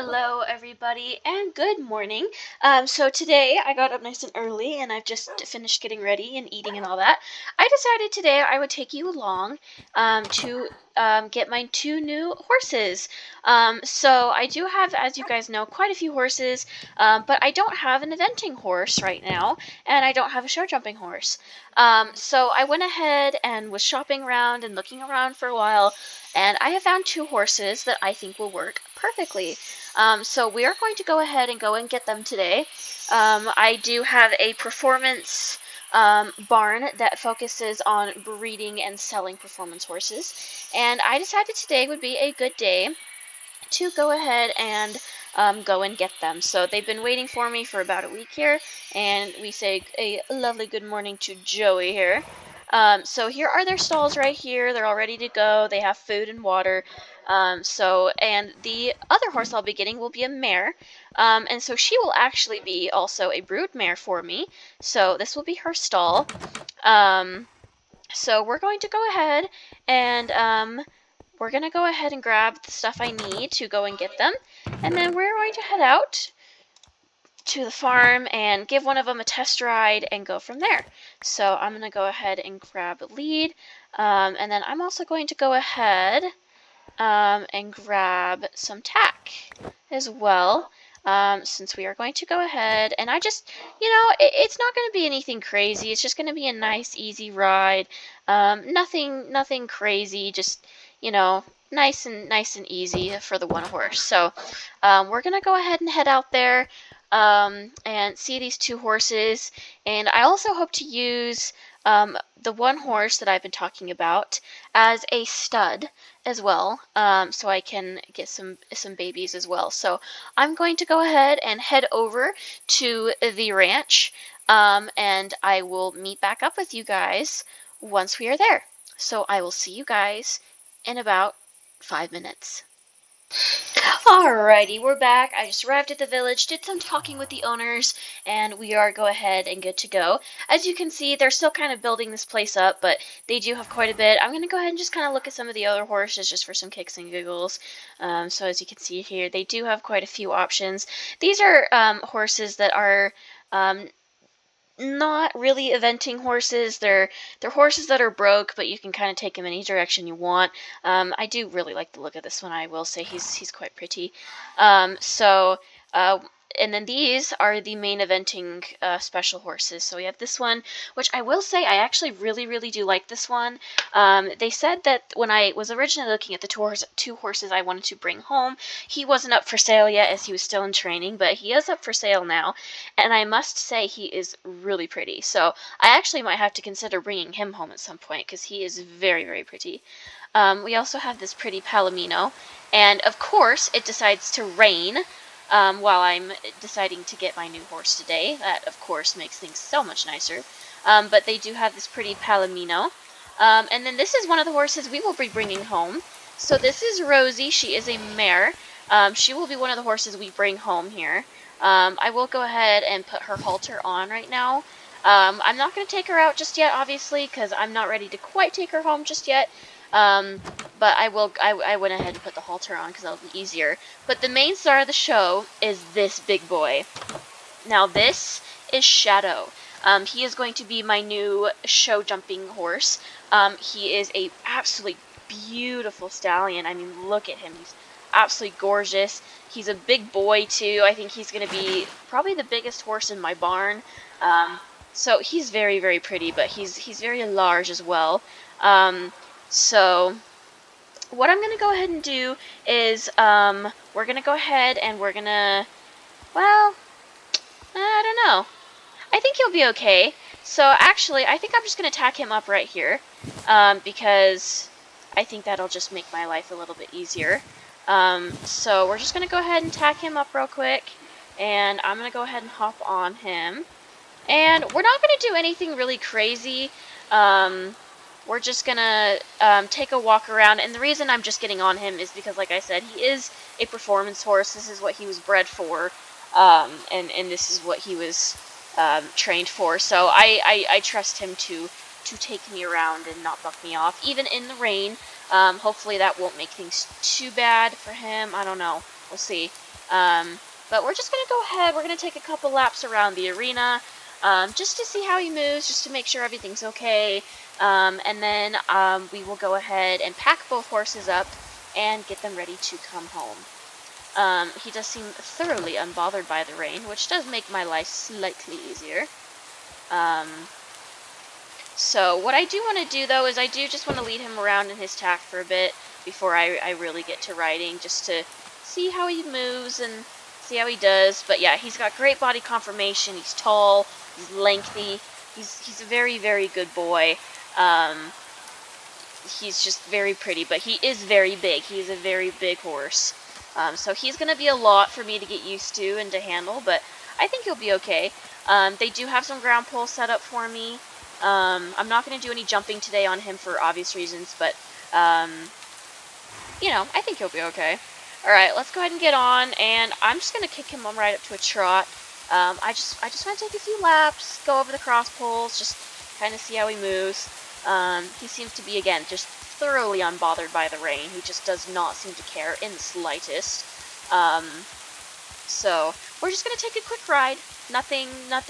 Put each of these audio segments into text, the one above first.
Hello, everybody, and good morning. So today I got up nice and early, and I've just finished getting ready and eating and all that. I decided today I would take you along to get my two new horses. So I do have, as you guys know, quite a few horses, but I don't have an eventing horse right now, and I don't have a show jumping horse. So I went ahead and was shopping around and looking around for a while, and I have found two horses that I think will work perfectly. So we are going to go ahead and go and get them today. I do have a performance barn that focuses on breeding and selling performance horses, and I decided today would be a good day to go ahead and go and get them. So they've been waiting for me for about a week here, and we say a lovely good morning to Joey here. So here are their stalls right here. They're all ready to go. They have food and water. And the other horse I'll be getting will be a mare. And so she will actually be also a brood mare for me. So this will be her stall. So we're going to go ahead and we're going to go ahead and grab the stuff I need to go and get them. And then we're going to head out to the farm and give one of them a test ride and go from there. So I'm going to go ahead and grab a lead. And then I'm also going to go ahead and grab some tack as well. Since we are going to go ahead, and it's not going to be anything crazy. It's just going to be a nice, easy ride. Nothing crazy. Just nice and easy for the one horse. So we're going to go ahead and head out there and see these two horses. And I also hope to use the one horse that I've been talking about as a stud as well, so I can get some babies as well. So I'm going to go ahead and head over to the ranch, and I will meet back up with you guys once we are there. So I will see you guys in about 5 minutes. Alrighty, we're back. I just arrived at the village, did some talking with the owners, and we are go ahead and good to go. As you can see, they're still kind of building this place up, but they do have quite a bit. I'm going to go ahead and just kind of look at some of the other horses just for some kicks and giggles. So as you can see here, they do have quite a few options. These are horses that are not really eventing horses. They're horses that are broke, but you can kind of take them any direction you want. I do really like the look of this one. I will say he's quite pretty. And then these are the main eventing special horses. So we have this one, which I will say I actually really do like this one. They said that when I was originally looking at the two horses I wanted to bring home, he wasn't up for sale yet as he was still in training, but he is up for sale now. And I must say he is really pretty. So I actually might have to consider bringing him home at some point because he is very pretty. We also have this pretty Palomino. And of course, it decides to rain while I'm deciding to get my new horse today. That, of course, makes things so much nicer. But they do have this pretty Palomino. And then this is one of the horses we will be bringing home. So this is Rosie. She is a mare. She will be one of the horses we bring home here. I will go ahead and put her halter on right now. I'm not going to take her out just yet, obviously, because I'm not ready to quite take her home just yet. But I went ahead and put the halter on because that'll be easier. But the main star of the show is this big boy. Now this is Shadow. He is going to be my new show jumping horse. He is a absolutely beautiful stallion. I mean, look at him. He's absolutely gorgeous. He's a big boy too. I think he's going to be probably the biggest horse in my barn. So he's very pretty, but he's very large as well. So what I'm going to go ahead and do is we're going to go ahead and we're going to, well, I don't know. I think he'll be okay. So actually, I think I'm just going to tack him up right here because I think that'll just make my life a little bit easier. So we're just going to go ahead and tack him up real quick, and I'm going to go ahead and hop on him. And we're not going to do anything really crazy. We're just going to take a walk around, and the reason I'm just getting on him is because, like I said, he is a performance horse. This is what he was bred for, and this is what he was trained for. So I trust him to take me around and not buck me off, even in the rain. Hopefully that won't make things too bad for him. I don't know. We'll see. But we're just going to go ahead. We're going to take a couple laps around the arena just to see how he moves, just to make sure everything's okay. And then we will go ahead and pack both horses up and get them ready to come home. He does seem thoroughly unbothered by the rain, which does make my life slightly easier. So what I do want to do, though, is I do just want to lead him around in his tack for a bit before I really get to riding, just to see how he moves and see how he does. But yeah, he's got great body conformation. He's tall, he's lengthy. He's a very, very good boy. He's just very pretty, but he is very big. He is a very big horse. So he's going to be a lot for me to get used to and to handle, but I think he'll be okay. They do have some ground poles set up for me. I'm not going to do any jumping today on him for obvious reasons, but, you know, I think he'll be okay. Alright, let's go ahead and get on, and I'm just going to kick him right up to a trot. I just want to take a few laps, go over the cross poles, just kind of see how he moves. He seems to be, again, just thoroughly unbothered by the rain. He just does not seem to care in the slightest. So we're just going to take a quick ride. Nothing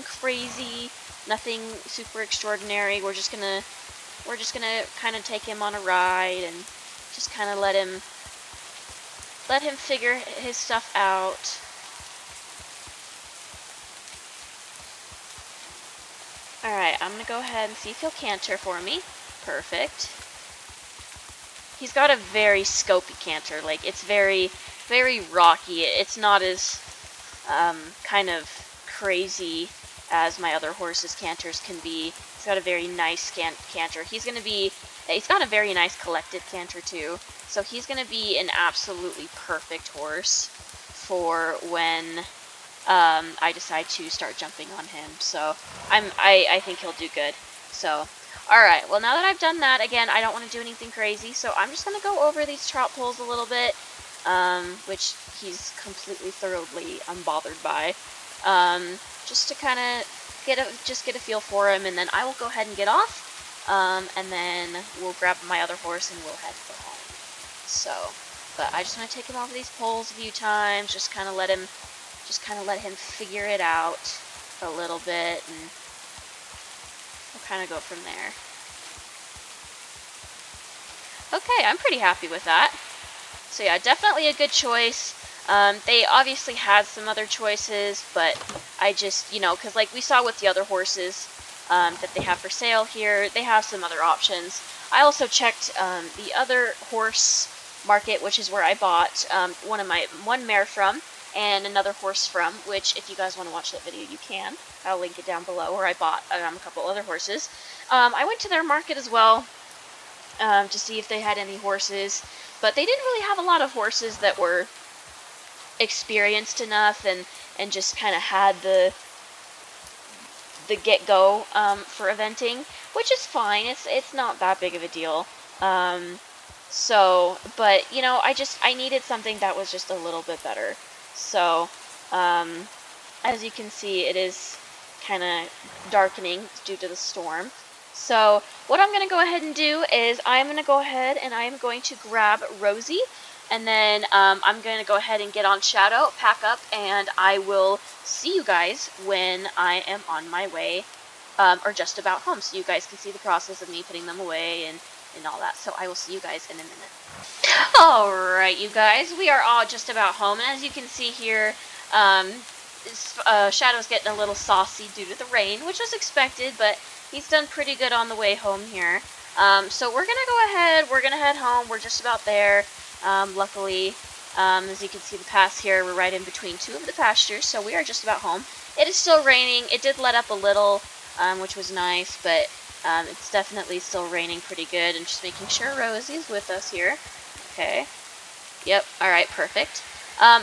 crazy. Nothing super extraordinary. We're just gonna kind of take him on a ride and just kind of let him figure his stuff out. Alright, I'm gonna go ahead and see if he'll canter for me. Perfect. He's got a very scopy canter. Like, it's very, very rocky. It's not as kind of crazy as my other horses' canters can be. He's got a very nice canter. He's got a very nice collected canter too. So he's going to be an absolutely perfect horse for when I decide to start jumping on him. So I think he'll do good. So, alright, well now that I've done that, again, I don't want to do anything crazy, so I'm just going to go over these trot poles a little bit, which he's completely thoroughly unbothered by. Just to kind of get a feel for him, and then I will go ahead and get off, and then we'll grab my other horse and we'll head for home. So, but I just want to take him over these poles a few times, just kind of let him figure it out a little bit, and we'll kind of go from there. Okay, I'm pretty happy with that. So yeah, definitely a good choice. They obviously had some other choices, but I just, you know, because like we saw with the other horses that they have for sale here, they have some other options. I also checked the other horse market, which is where I bought one mare from and another horse from, which if you guys want to watch that video, you can. I'll link it down below, where I bought a couple other horses. I went to their market as well to see if they had any horses, but they didn't really have a lot of horses that were experienced enough and just kind of had the get-go for eventing, which is fine. It's not that big of a deal. So, but you know, I needed something that was just a little bit better. So, as you can see, it is kind of darkening due to the storm. So, what I'm going to go ahead and do is I'm going to go ahead and I am going to grab Rosie. And then I'm going to go ahead and get on Shadow, pack up, and I will see you guys when I am on my way, or just about home, so you guys can see the process of me putting them away and all that. So I will see you guys in a minute. Alright, you guys, we are all just about home. And as you can see here, Shadow's getting a little saucy due to the rain, which was expected, but he's done pretty good on the way home here. So we're going to go ahead, we're going to head home, we're just about there. Luckily, as you can see the paths here, we're right in between two of the pastures, so we are just about home. It is still raining. It did let up a little, which was nice, but it's definitely still raining pretty good. And just making sure Rosie's with us here. Okay. Yep. Alright, perfect.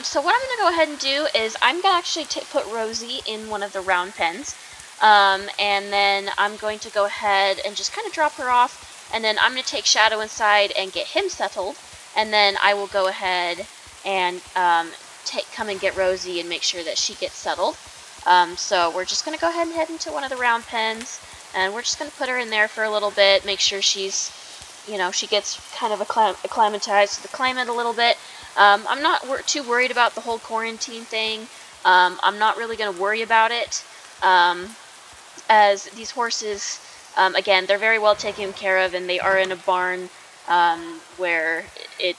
So what I'm going to go ahead and do is I'm going to actually put Rosie in one of the round pens. And then I'm going to go ahead and just kind of drop her off. And then I'm going to take Shadow inside and get him settled. And then I will go ahead and come and get Rosie and make sure that she gets settled. So we're just going to go ahead and head into one of the round pens. And we're just going to put her in there for a little bit, make sure she's, you know, she gets kind of acclimatized to the climate a little bit. I'm not too worried about the whole quarantine thing. I'm not really going to worry about it, as these horses, again, they're very well taken care of, and they are in a barn where it,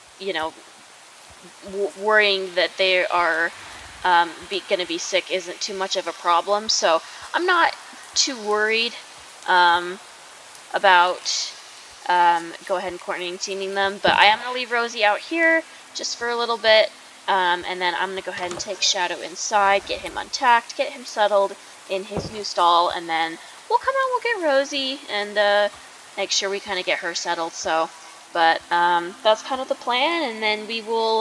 worrying that they are going to be sick isn't too much of a problem. So I'm not too worried about go ahead and quarantining them, but I am going to leave Rosie out here just for a little bit, and then I'm going to go ahead and take Shadow inside, get him untacked, get him settled in his new stall, and then we'll come out, we'll get Rosie, and make sure we kind of get her settled. So, but that's kind of the plan, and then we will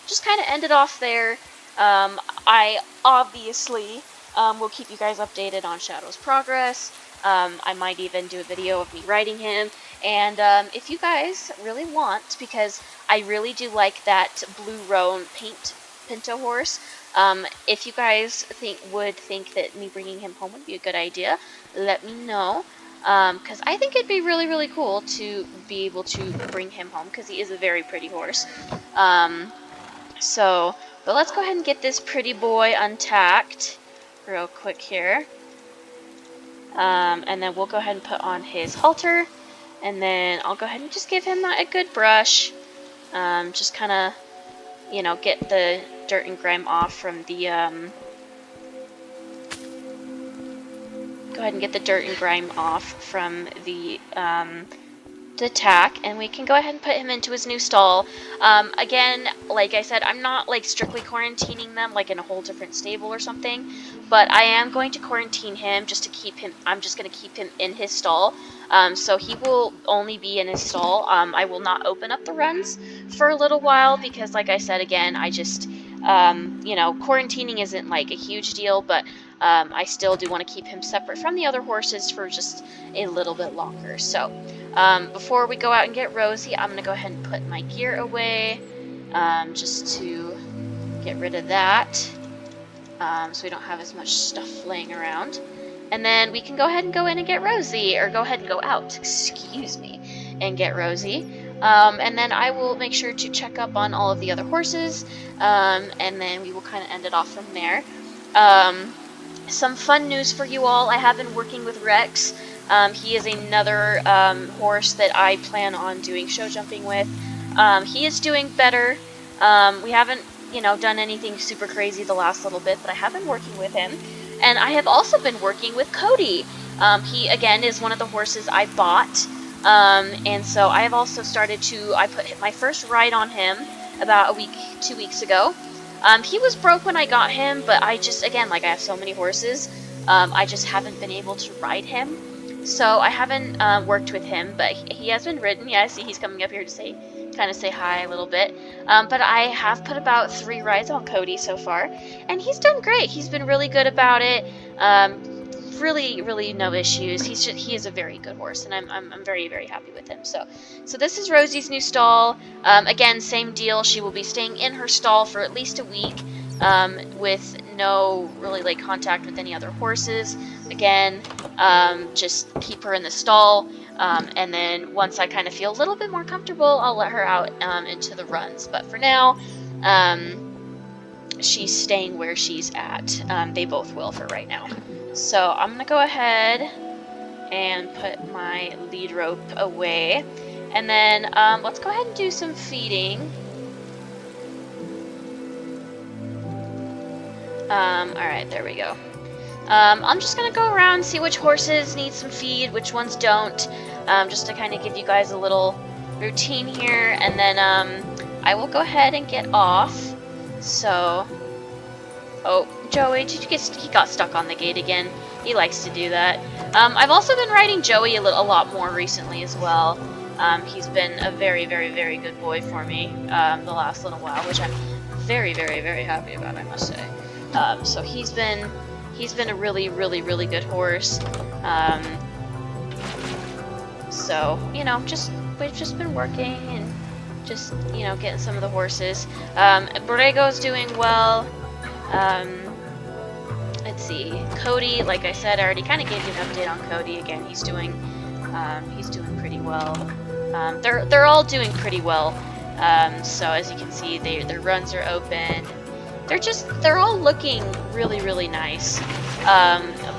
just kind of end it off there. I obviously will keep you guys updated on Shadow's progress. I might even do a video of me riding him, and if you guys really want, because I really do like that blue roan pinto horse, if you guys would think that me bringing him home would be a good idea, let me know, because I think it'd be really, really cool to be able to bring him home, because he is a very pretty horse. But let's go ahead and get this pretty boy untacked real quick here. And then we'll go ahead and put on his halter, and then I'll go ahead and just give him a good brush. Just kind of, get the dirt and grime off from the, go ahead and get the dirt and grime off from the tack, and we can go ahead and put him into his new stall. Again, like I said, I'm not like strictly quarantining them like in a whole different stable or something, but I am going to quarantine him just to keep him, I'm just going to keep him in his stall. So he will only be in his stall. I will not open up the runs for a little while because, like I said, again, I just, quarantining isn't like a huge deal, but I still do want to keep him separate from the other horses for just a little bit longer. So before we go out and get Rosie, I'm going to go ahead and put my gear away, just to get rid of that, so we don't have as much stuff laying around. And then we can go ahead and go in and get Rosie, or go ahead and go out, excuse me, and get Rosie. And then I will make sure to check up on all of the other horses, and then we will kind of end it off from there. Some fun news for you all. I have been working with Rex. He is another horse that I plan on doing show jumping with. He is doing better. We haven't, done anything super crazy the last little bit, but I have been working with him. And I have also been working with Cody. He, again, is one of the horses I bought. And so I have also started I put my first ride on him about 2 weeks ago. He was broke when I got him, but I just, again, like I have so many horses, I just haven't been able to ride him. So I haven't worked with him, but he has been ridden. Yeah, I see he's coming up here to kind of say hi a little bit. But I have put about 3 rides on Cody so far, and he's done great. He's been really good about it. Really, really no issues. He is a very good horse, and I'm very, very happy with him. So this is Rosie's new stall. Again, same deal. She will be staying in her stall for at least a week, with no really contact with any other horses. Again, just keep her in the stall, and then once I kind of feel a little bit more comfortable, I'll let her out into the runs. But for now, she's staying where she's at. They both will for right now. So I'm going to go ahead and put my lead rope away. And then let's go ahead and do some feeding. Alright, there we go. I'm just going to go around and see which horses need some feed, which ones don't, just to kind of give you guys a little routine here. And then I will go ahead and get off. So... Oh, Joey, he got stuck on the gate again. He likes to do that. I've also been riding Joey a lot more recently as well. He's been a very, very, very good boy for me the last little while, which I'm very, very, very happy about, I must say. So he's been a really, really, really good horse. So, we've just been working and just, getting some of the horses. Borrego's doing well. Let's see, Cody, like I said, I already kind of gave you an update on Cody. Again, he's doing pretty well. They're all doing pretty well. So as you can see, their runs are open. They're all looking really, really nice.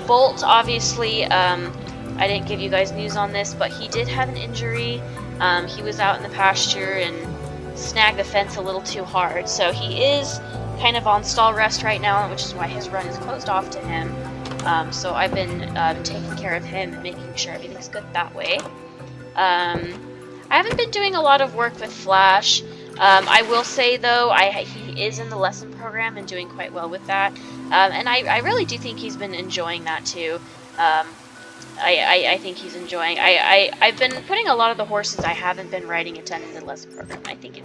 Bolt, obviously, I didn't give you guys news on this, but he did have an injury. He was out in the pasture and snagged the fence a little too hard. So he is kind of on stall rest right now, which is why his run is closed off to him. So I've been taking care of him and making sure everything's good that way. I haven't been doing a lot of work with Flash. I will say, though, he is in the lesson program and doing quite well with that. And I really do think he's been enjoying that, too. I think he's enjoying. I've been putting a lot of the horses I haven't been riding attending the lesson program. I think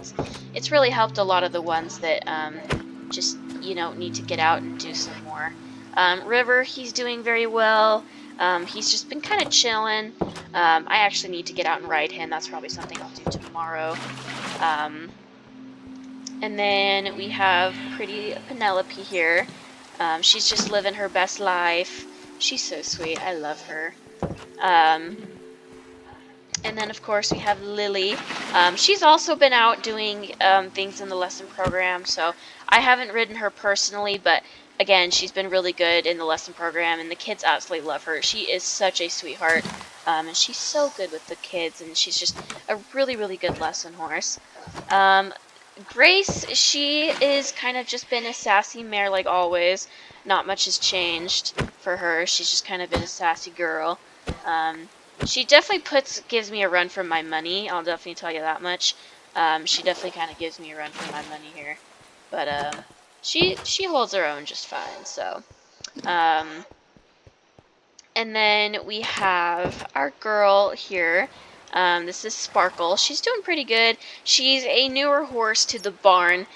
it's really helped a lot of the ones that just, you know, need to get out and do some more. River, he's doing very well. He's just been kind of chilling. I actually need to get out and ride him. That's probably something I'll do tomorrow. And then we have pretty Penelope here. She's just living her best life. She's so sweet. I love her. And then, of course, we have Lily. She's also been out doing things in the lesson program, so I haven't ridden her personally, but again, she's been really good in the lesson program, and the kids absolutely love her. She is such a sweetheart, and she's so good with the kids, and she's just a really, really good lesson horse. Grace, she is kind of just been a sassy mare like always. Not much has changed for her. She's just kind of been a sassy girl. She definitely gives me a run for my money. I'll definitely tell you that much. She definitely kind of gives me a run for my money here. But she holds her own just fine. So, and then we have our girl here. This is Sparkle. She's doing pretty good. She's a newer horse to the barn.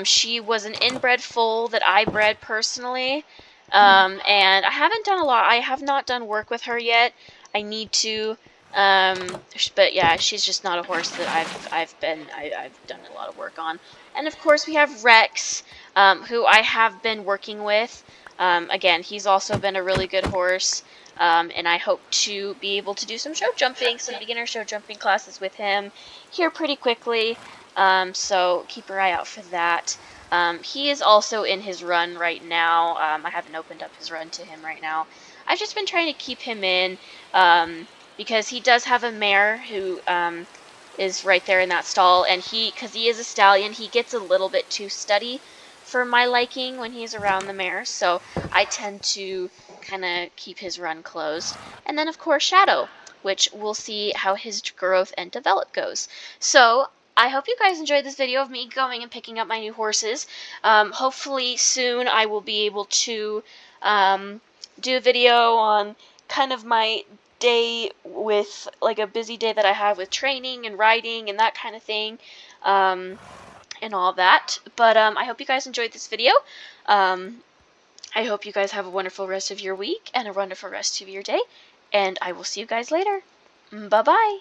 She was an inbred foal that I bred personally. And I haven't done a lot. I have not done work with her yet. I need to. But yeah, she's just not a horse that I've done a lot of work on. And of course we have Rex, who I have been working with. Again, he's also been a really good horse. And I hope to be able to do some show jumping, some beginner show jumping classes with him here pretty quickly. So keep your eye out for that. He is also in his run right now. I haven't opened up his run to him right now. I've just been trying to keep him in because he does have a mare who is right there in that stall, and because he is a stallion, he gets a little bit too steady for my liking when he's around the mare, so I tend to kind of keep his run closed. And then, of course, Shadow, which we'll see how his growth and develop goes. So I hope you guys enjoyed this video of me going and picking up my new horses. Hopefully soon I will be able to do a video on kind of my day with, like, a busy day that I have with training and riding and that kind of thing. And all that. But I hope you guys enjoyed this video. I hope you guys have a wonderful rest of your week and a wonderful rest of your day. And I will see you guys later. Bye-bye.